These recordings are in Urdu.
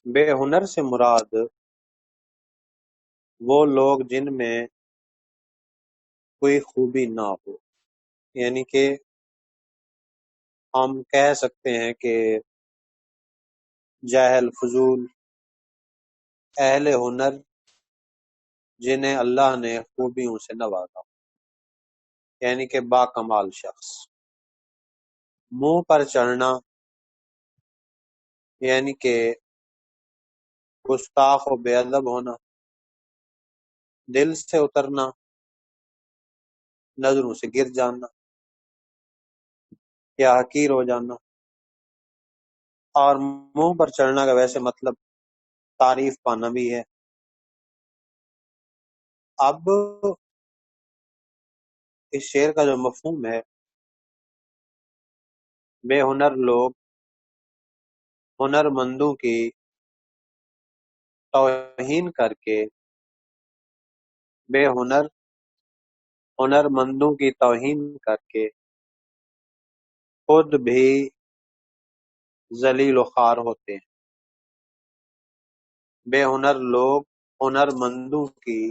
بے ہنر سے مراد وہ لوگ جن میں کوئی خوبی نہ ہو، یعنی کہ ہم کہہ سکتے ہیں کہ جاہل، فضول، اہل ہنر جنہیں اللہ نے خوبیوں سے نوازا، یعنی کہ با کمال شخص۔ منہ پر چڑھنا یعنی کہ گستاخ و بے ادب ہونا، دل سے اترنا، نظروں سے گر جانا یا حقیر ہو جانا۔ اور منہ پر چڑھنا کا ویسے مطلب تعریف پانا بھی ہے۔ اب اس شعر کا جو مفہوم ہے، بے ہنر لوگ ہنر مندوں کی توہین کر کے، بے ہنر ہنر مندوں کی توہین کر کے خود بھی ذلیل و خوار ہوتے ہیں۔ بے ہنر لوگ ہنر مندوں کی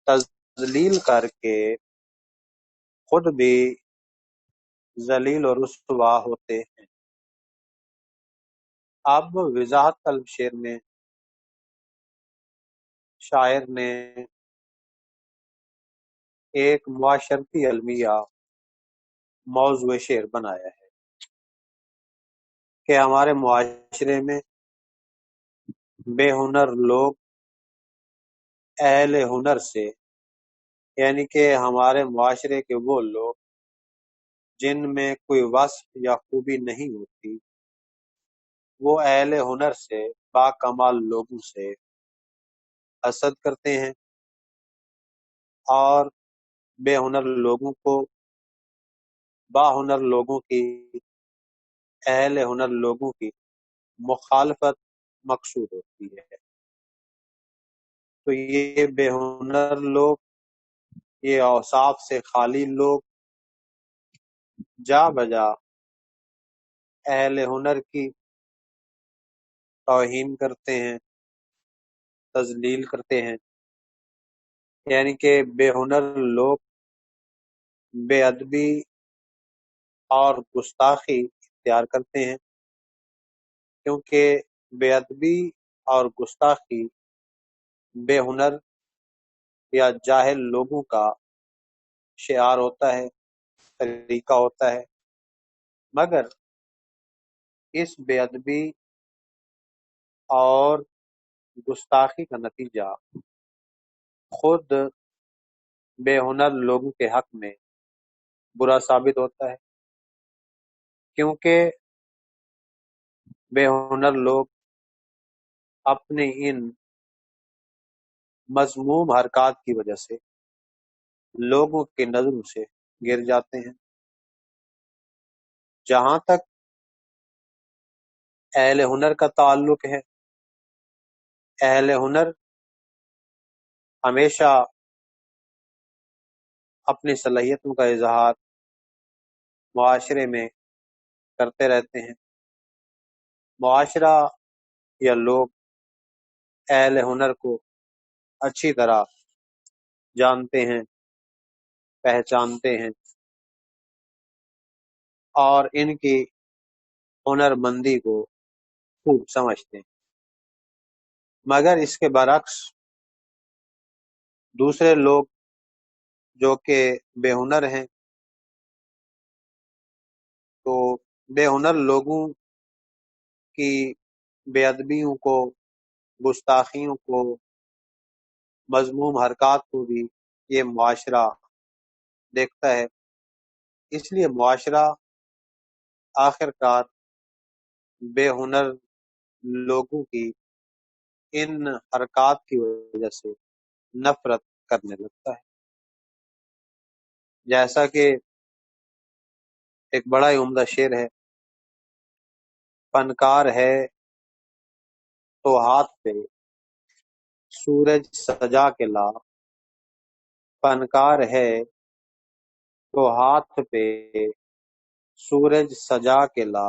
تذلیل کر کے خود بھی ذلیل و رسوا ہوتے ہیں۔ اب وضاحت طلب شعر میں شاعر نے ایک معاشرتی المیہ موضوع شعر بنایا ہے کہ ہمارے معاشرے میں بے ہنر لوگ اہل ہنر سے، یعنی کہ ہمارے معاشرے کے وہ لوگ جن میں کوئی وصف یا خوبی نہیں ہوتی، وہ اہل ہنر سے، با کمال لوگوں سے حسد کرتے ہیں اور بے ہنر لوگوں کو با ہنر لوگوں کی، اہل ہنر لوگوں کی مخالفت مقصود ہوتی ہے۔ تو یہ بے ہنر لوگ، یہ اوصاف سے خالی لوگ جا بجا اہل ہنر کی توہین کرتے ہیں، تذلیل کرتے ہیں، یعنی کہ بے ہنر لوگ بے ادبی اور گستاخی اختیار کرتے ہیں، کیونکہ بے ادبی اور گستاخی بے ہنر یا جاہل لوگوں کا شعار ہوتا ہے، طریقہ ہوتا ہے۔ مگر اس بے ادبی اور گستاخی کا نتیجہ خود بے ہنر لوگوں کے حق میں برا ثابت ہوتا ہے، کیونکہ بے ہنر لوگ اپنے ان مذموم حرکات کی وجہ سے لوگوں کی نظروں سے گر جاتے ہیں۔ جہاں تک اہل ہنر کا تعلق ہے، اہل ہنر ہمیشہ اپنی صلاحیتوں کا اظہار معاشرے میں کرتے رہتے ہیں۔ معاشرہ یا لوگ اہل ہنر کو اچھی طرح جانتے ہیں، پہچانتے ہیں اور ان کی ہنر مندی کو خوب سمجھتے ہیں۔ مگر اس کے برعکس دوسرے لوگ جو کہ بے ہنر ہیں، تو بے ہنر لوگوں کی بے ادبیوں کو، گستاخیوں کو، مذموم حرکات کو بھی یہ معاشرہ دیکھتا ہے۔ اس لیے معاشرہ آخر کار بے ہنر لوگوں کی ان حرکات کی وجہ سے نفرت کرنے لگتا ہے۔ جیسا کہ ایک بڑا ہی عمدہ شعر ہے، فنکار ہے تو ہاتھ پہ سورج سجا کے لا، فنکار ہے تو ہاتھ پہ سورج سجا کے لا،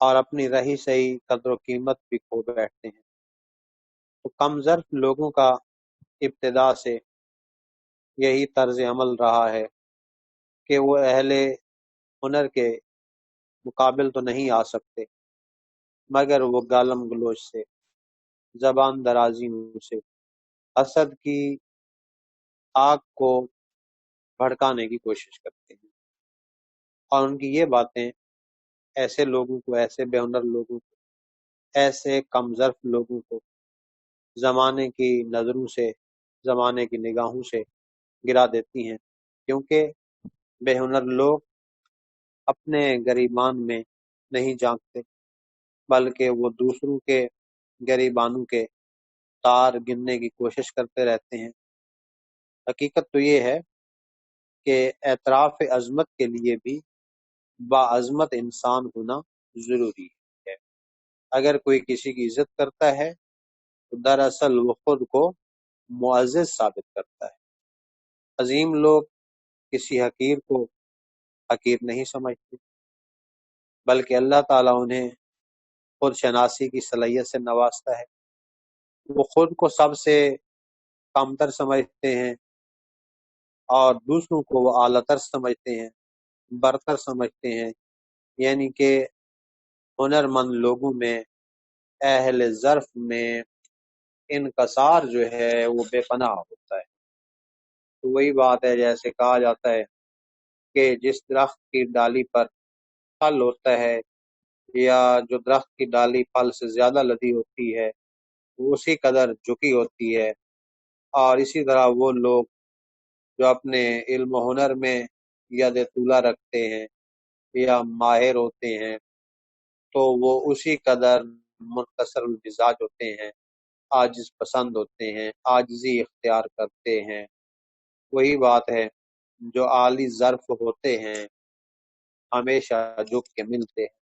اور اپنی رہی سہی قدر و قیمت بھی کھو بیٹھتے ہیں۔ تو کم ظرف لوگوں کا ابتدا سے یہی طرز عمل رہا ہے کہ وہ اہل ہنر کے مقابل تو نہیں آ سکتے، مگر وہ گالم گلوچ سے، زبان درازیوں سے، حسد کی آگ کو بھڑکانے کی کوشش کرتے ہیں، اور ان کی یہ باتیں ایسے لوگوں کو، ایسے بے ہنر لوگوں کو، ایسے کم ظرف لوگوں کو زمانے کی نظروں سے، زمانے کی نگاہوں سے گرا دیتی ہیں، کیونکہ بے ہنر لوگ اپنے گریبان میں نہیں جھانکتے، بلکہ وہ دوسروں کے گریبانوں کے تار گننے کی کوشش کرتے رہتے ہیں۔ حقیقت تو یہ ہے کہ اعتراف عظمت کے لیے بھی باعظمت انسان ہونا ضروری ہے۔ اگر کوئی کسی کی عزت کرتا ہے تو دراصل وہ خود کو معزز ثابت کرتا ہے۔ عظیم لوگ کسی حقیر کو حقیر نہیں سمجھتے، بلکہ اللہ تعالیٰ انہیں خود شناسی کی صلاحیت سے نوازتا ہے۔ وہ خود کو سب سے کمتر سمجھتے ہیں اور دوسروں کو وہ اعلیٰ تر سمجھتے ہیں، برتر سمجھتے ہیں، یعنی کہ ہنر مند لوگوں میں، اہل ظرف میں انکسار جو ہے وہ بے پناہ ہوتا ہے۔ تو وہی بات ہے، جیسے کہا جاتا ہے کہ جس درخت کی ڈالی پر پھل ہوتا ہے، یا جو درخت کی ڈالی پھل سے زیادہ لدی ہوتی ہے، وہ اسی قدر جھکی ہوتی ہے۔ اور اسی طرح وہ لوگ جو اپنے علم و ہنر میں ید طولہ رکھتے ہیں یا ماہر ہوتے ہیں، تو وہ اسی قدر منکسر المزاج ہوتے ہیں، عاجز پسند ہوتے ہیں، عاجزی اختیار کرتے ہیں۔ وہی بات ہے، جو عالی ظرف ہوتے ہیں ہمیشہ جھک کے ملتے ہیں،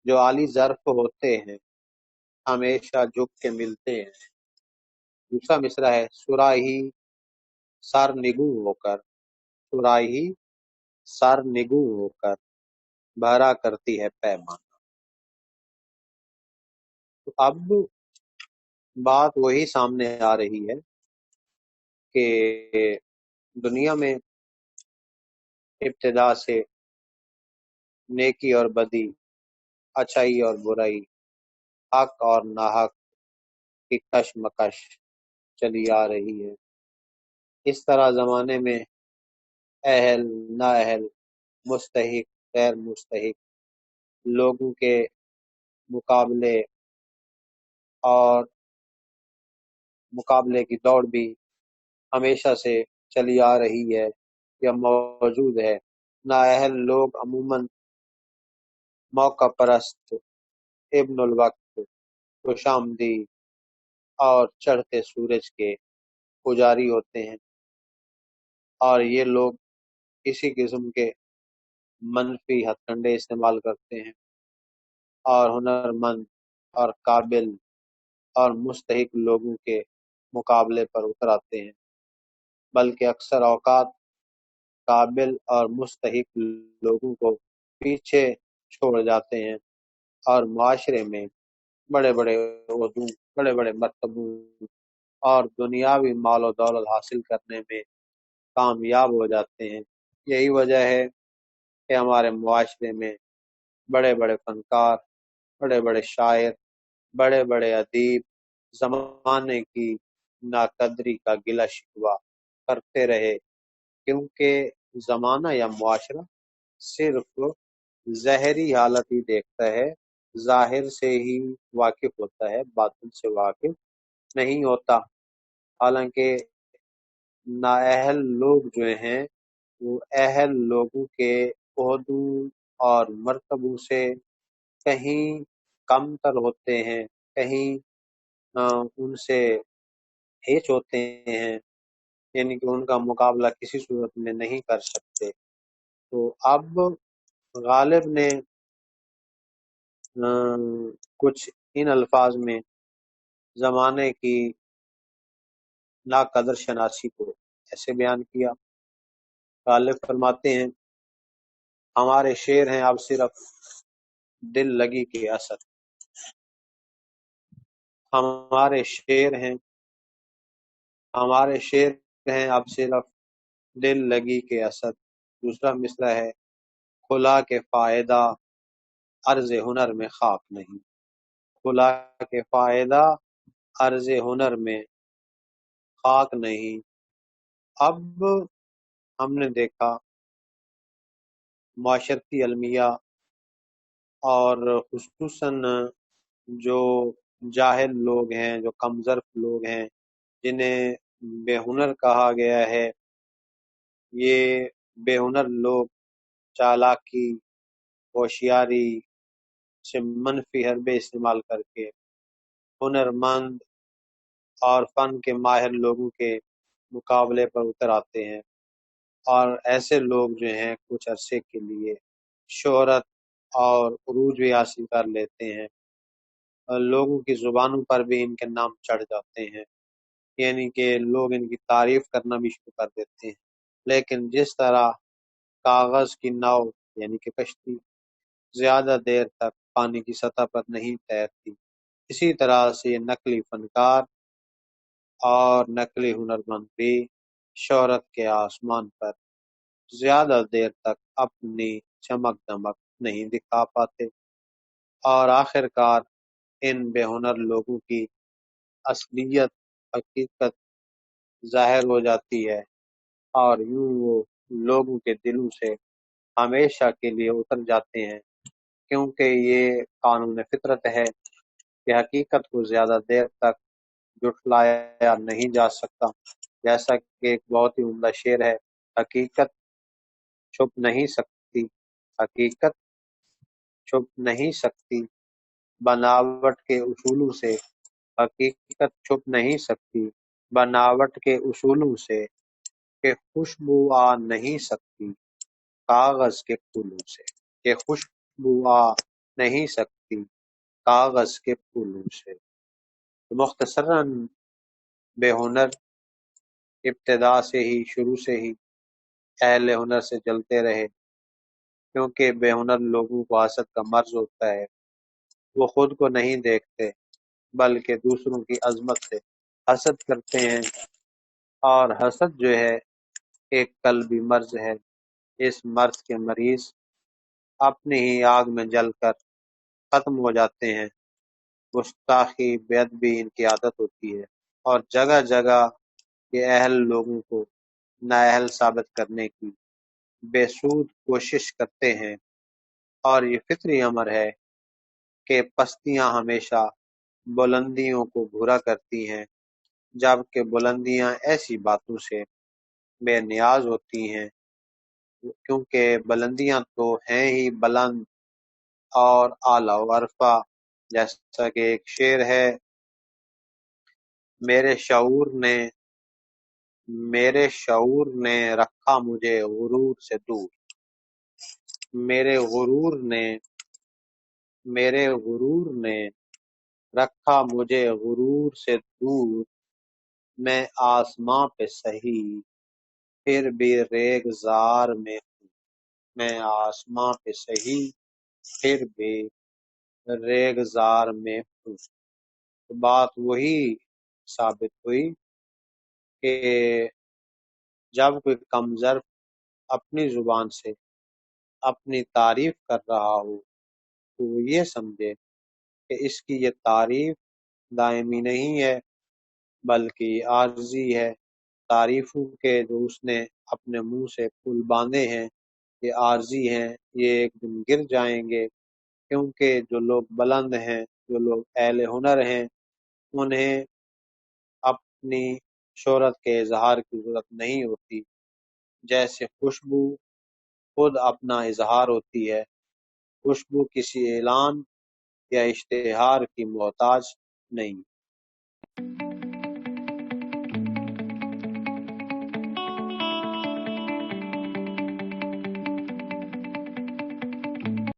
جو عالی ظرف ہوتے ہیں ہمیشہ جھک کے ملتے ہیں۔ دوسرا مصرع ہے، صراحی سر نگوں ہو کر، صراحی سر نگوں ہو کر بھرا کرتی ہے پیمان۔ تو اب بات وہی سامنے آ رہی ہے کہ دنیا میں ابتدا سے نیکی اور بدی، اچھائی اور برائی، حق اور ناحق کی کشمکش چلی آ رہی ہے۔ اس طرح زمانے میں اہل نااہل، مستحق غیر مستحق لوگوں کے مقابلے اور مقابلے کی دوڑ بھی ہمیشہ سے چلی آ رہی ہے یا موجود ہے۔ نااہل لوگ عموماً موقع پرست، ابن الوقت، خوش آمدید اور چڑھتے سورج کے پجاری ہوتے ہیں، اور یہ لوگ اسی قسم کے منفی ہتھ کنڈے استعمال کرتے ہیں اور ہنر مند اور قابل اور مستحق لوگوں کے مقابلے پر اتر آتے ہیں، بلکہ اکثر اوقات قابل اور مستحق لوگوں کو پیچھے چھوڑ جاتے ہیں اور معاشرے میں بڑے بڑے عہدوں، بڑے بڑے مرتبوں اور دنیاوی مال و دولت حاصل کرنے میں کامیاب ہو جاتے ہیں۔ یہی وجہ ہے کہ ہمارے معاشرے میں بڑے بڑے فنکار، بڑے بڑے شاعر، بڑے بڑے ادیب زمانے کی ناقدری کا گلہ شکوہ کرتے رہے، کیونکہ زمانہ یا معاشرہ صرف ظاہری حالت ہی دیکھتا ہے، ظاہر سے ہی واقف ہوتا ہے، باطن سے واقف نہیں ہوتا۔ حالانکہ نااہل لوگ جو ہیں وہ اہل لوگوں کے عہدوں اور مرتبوں سے کہیں کم تر ہوتے ہیں، کہیں ان سے ہیچ ہوتے ہیں، یعنی کہ ان کا مقابلہ کسی صورت میں نہیں کر سکتے۔ تو اب غالب نے کچھ ان الفاظ میں زمانے کی ناقدر شناسی کو ایسے بیان کیا۔ غالب فرماتے ہیں، ہمارے شعر ہیں اب صرف دل لگی کے اسد، ہمارے شعر ہیں اب صرف دل لگی کے اسد۔ دوسرا مصرع ہے، خلا کے فائدہ عرض ہنر میں خاک نہیں، خلا کے فائدہ عرض ہنر میں خاک نہیں۔ اب ہم نے دیکھا معاشرتی المیہ اور خصوصاً جو جاہل لوگ ہیں، جو کم ظرف لوگ ہیں، جنہیں بے ہنر کہا گیا ہے، یہ بے ہنر لوگ چالاکی، ہوشیاری سے منفی حربے استعمال کر کے ہنرمند اور فن کے ماہر لوگوں کے مقابلے پر اتر آتے ہیں، اور ایسے لوگ جو ہیں کچھ عرصے کے لیے شہرت اور عروج بھی حاصل کر لیتے ہیں، اور لوگوں کی زبانوں پر بھی ان کے نام چڑھ جاتے ہیں، یعنی کہ لوگ ان کی تعریف کرنا بھی شروع کر دیتے ہیں۔ لیکن جس طرح کاغذ کی ناؤ یعنی کہ کشتی زیادہ دیر تک پانی کی سطح پر نہیں تیرتی، اسی طرح سے یہ نقلی فنکار اور نقلی ہنرمند بھی شہرت کے آسمان پر زیادہ دیر تک اپنی چمک دمک نہیں دکھا پاتے، اور آخر کار ان بے ہنر لوگوں کی اصلیت، حقیقت ظاہر ہو جاتی ہے، اور یوں وہ لوگوں کے دلوں سے ہمیشہ کے لیے اتر جاتے ہیں، کیونکہ یہ قانون فطرت ہے کہ حقیقت کو زیادہ دیر تک جھٹلایا نہیں جا سکتا۔ جیسا کہ ایک بہت ہی عمدہ شعر ہے، حقیقت چھپ نہیں سکتی، حقیقت چھپ نہیں سکتی بناوٹ کے اصولوں سے، حقیقت چھپ نہیں سکتی بناوٹ کے اصولوں سے، کہ خوشبو آ نہیں سکتی کاغذ کے پھولوں سے، کہ خوشبو آ نہیں سکتی کاغذ کے پھولوں سے۔ مختصراً بے ہنر ابتدا سے ہی، شروع سے ہی اہل ہنر سے جلتے رہے، کیونکہ بے ہنر لوگوں کو حسد کا مرض ہوتا ہے، وہ خود کو نہیں دیکھتے بلکہ دوسروں کی عظمت سے حسد کرتے ہیں، اور حسد جو ہے ایک قلبی مرض ہے۔ اس مرض کے مریض اپنی ہی آگ میں جل کر ختم ہو جاتے ہیں۔ گستاخی، بے ادبی ان کی عادت ہوتی ہے، اور جگہ جگہ یہ اہل لوگوں کو نااہل ثابت کرنے کی بے سود کوشش کرتے ہیں، اور یہ فطری امر ہے کہ پستیاں ہمیشہ بلندیوں کو بھورا کرتی ہیں، جبکہ بلندیاں ایسی باتوں سے بے نیاز ہوتی ہیں، کیونکہ بلندیاں تو ہیں ہی بلند اور اعلیٰ و عرفہ۔ جیسا کہ ایک شعر ہے، میرے شعور نے رکھا مجھے غرور سے دور، میرے غرور نے رکھا مجھے غرور سے دور، میں آسماں پہ سہی پھر بھی ریگزار میں ہوں، میں آسماں پہ سہی پھر بھی ریگزار میں ہوں۔ تو بات وہی ثابت ہوئی کہ جب کوئی کم ظرف اپنی زبان سے اپنی تعریف کر رہا ہو تو وہ یہ سمجھے کہ اس کی یہ تعریف دائمی نہیں ہے بلکہ عارضی ہے۔ تعریفوں کے جو اس نے اپنے منہ سے پل باندھے ہیں یہ عارضی ہیں، یہ ایک دن گر جائیں گے، کیونکہ جو لوگ بلند ہیں، جو لوگ اہل ہنر ہیں، انہیں اپنی شہرت کے اظہار کی ضرورت نہیں ہوتی، جیسے خوشبو خود اپنا اظہار ہوتی ہے، خوشبو کسی اعلان یا اشتہار کی محتاج نہیں۔